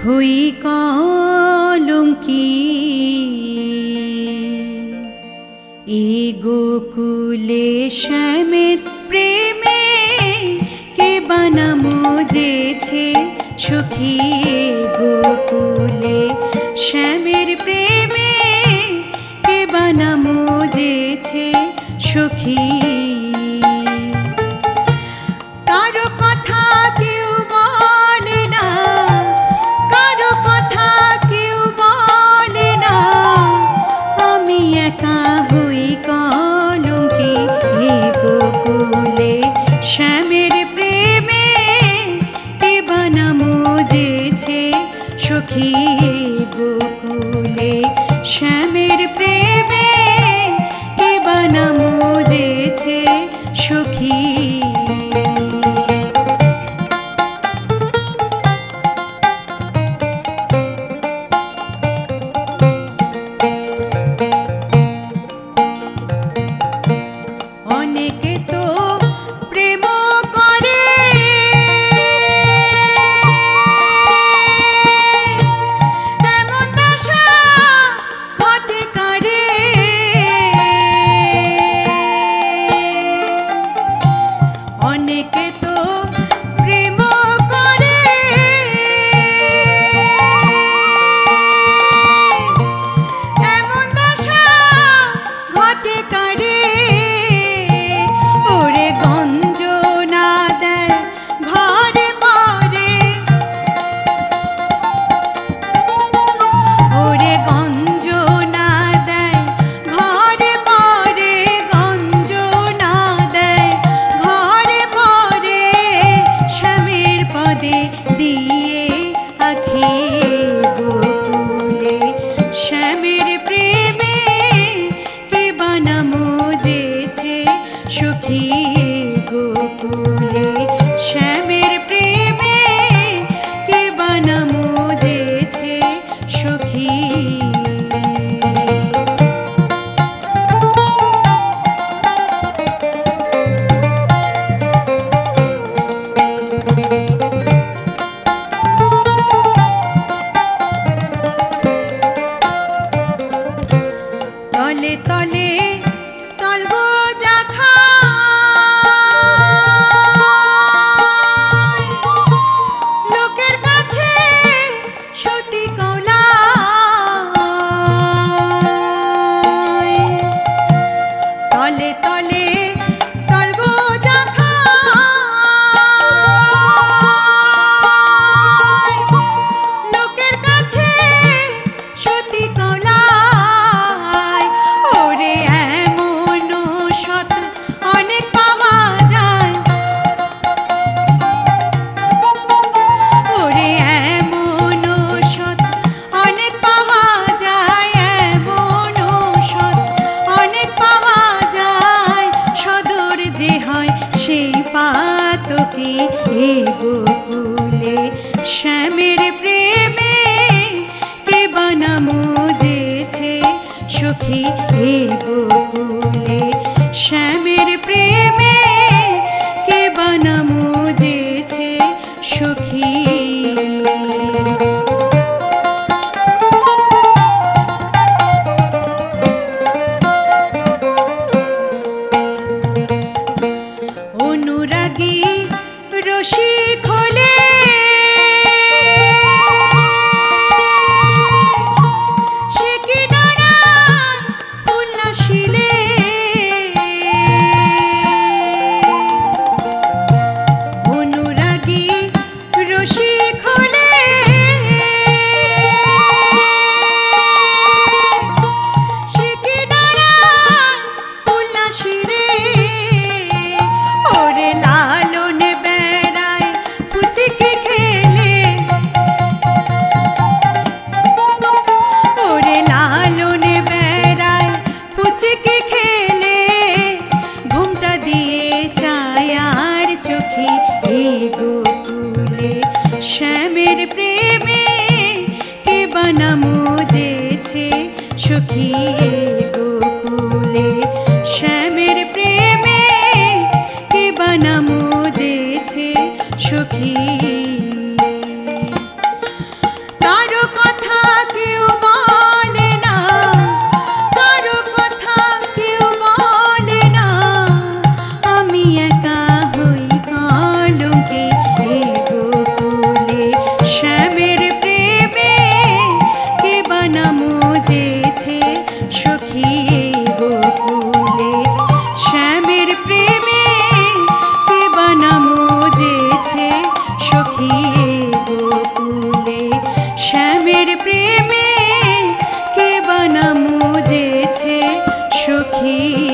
হই কলঙ্কি এ গোকুলে শ্যামের প্রেমে কে বানা মজেছে সখী গোকুলে শ্যামের প্রেমে কে বানা মজেছে সখী কারো কথা কেউ বলে না কারো কথা কেউ বলে না আমি একা হই কলঙ্কি হে গোকুলে শ্যামের প্রেমে কে বানা মজেছে সখী গোকুলে শ্যামের প্রেমে কে বানা মজেছে সখী অনেকে তো প্রেম করে এমন দশা ঘটে কারে অনেকে তো প্রেম করে এমন দশা ঘটে কারে ওরে গঞ্জনা দেয় ঘরে পরে ওরে গঞ্জনা দেয় ঘরে পরে গঞ্জনা দেয় ঘরে পরে শ্যামের পদে দিয়ে আখি গোকুলে শ্যামের প্রেমে কে বানা মজেছে সখী গোকুলে শ্যামের প্রেমে কে বানা মজেছে সখী তলে তলে তলবো জাখা লোকের কাছে সতী কৌলা তলে তলে তলবো জাখা লোকের কাছে সতী কৌলা ওরে এমন সৎ অনেক পাওয়া যায় ওরে এমন সৎ অনেক পাওয়া যায় এমন সৎ অনেক পাওয়া যায় সদর যে হয় সেই পাতকে হে গোকুলে শ্যামের প্রেমে কে বানা মজেছে সখী হে গোকুলে শ্যামের প্রেমে কে বানা মজেছে সখী অনুরাগী রসিক হলে সে কি নারায় উল্লাসিলে অনুরাগী রসিক হলে সে কি নারায় উল্লাসিলে ওরে লালন বেড়ায় ফুচকি খেলে ওরে লালন বেড়ায় ফুচকি খেলে ঘুমটা দিয়ে চায়ার চোখে হে গোকুলে শ্যামের প্রেমে কে বানা মজেছে সখী গোকুলে শ্যামের প্রেমে কে বানা মজেছে সখী সখী গোকুলে শ্যামের প্রেমে কে বানা মুজেছে সখী